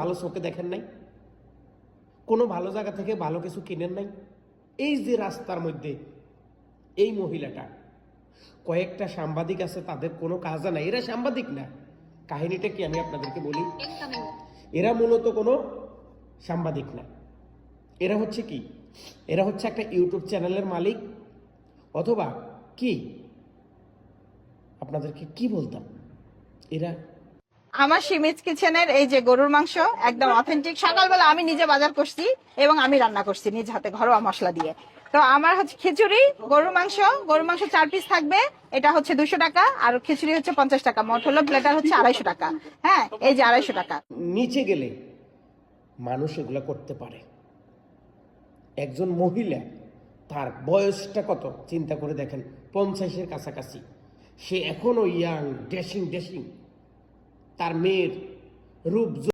ভালো চোখে দেখেন নাই? কোনো ভালো জায়গা থেকে ভালো কিছু কিনেন নাই? এই যে রাস্তার মধ্যে এই মহিলাটা, কয়েকটা সাংবাদিক আছে, তাদের কোনো কাজ নাই, এরা সাংবাদিক না। কাহিনীটা কি আমি আপনাদেরকে বলি। এরা মূলত কোনো সাংবাদিক না, এরা হচ্ছে কি, এরা হচ্ছে একটা ইউটিউব চ্যানেলের মালিক, অথবা কি আপনাদেরকে কি বলতাম, এরা আমার সিমিজ কিচেনের এই যে গরুর মাংস একদম অথেন্টিক, সকালবেলা আমি নিজে বাজার করছি এবং আমি রান্না করছি নিজ হাতে ঘরোয়া মশলা দিয়ে। তো আমার হচ্ছে খিচুড়ি, গরুর মাংস 4 পিস থাকবে, এটা হচ্ছে 200 টাকা, আর খিচুড়ি হচ্ছে 50 টাকা, মোট হলো প্লেটার হচ্ছে 250 টাকা। হ্যাঁ, এই যে 250 টাকা। নিচে গেলে মানুষ এগুলো করতে পারে। একজন মহিলা, তার বয়সটা কত চিন্তা করে দেখেন, 50-এর কাছাকাছি, সে এখনো ইয়াং, ড্যাশিং, তার মেয়ের রূপ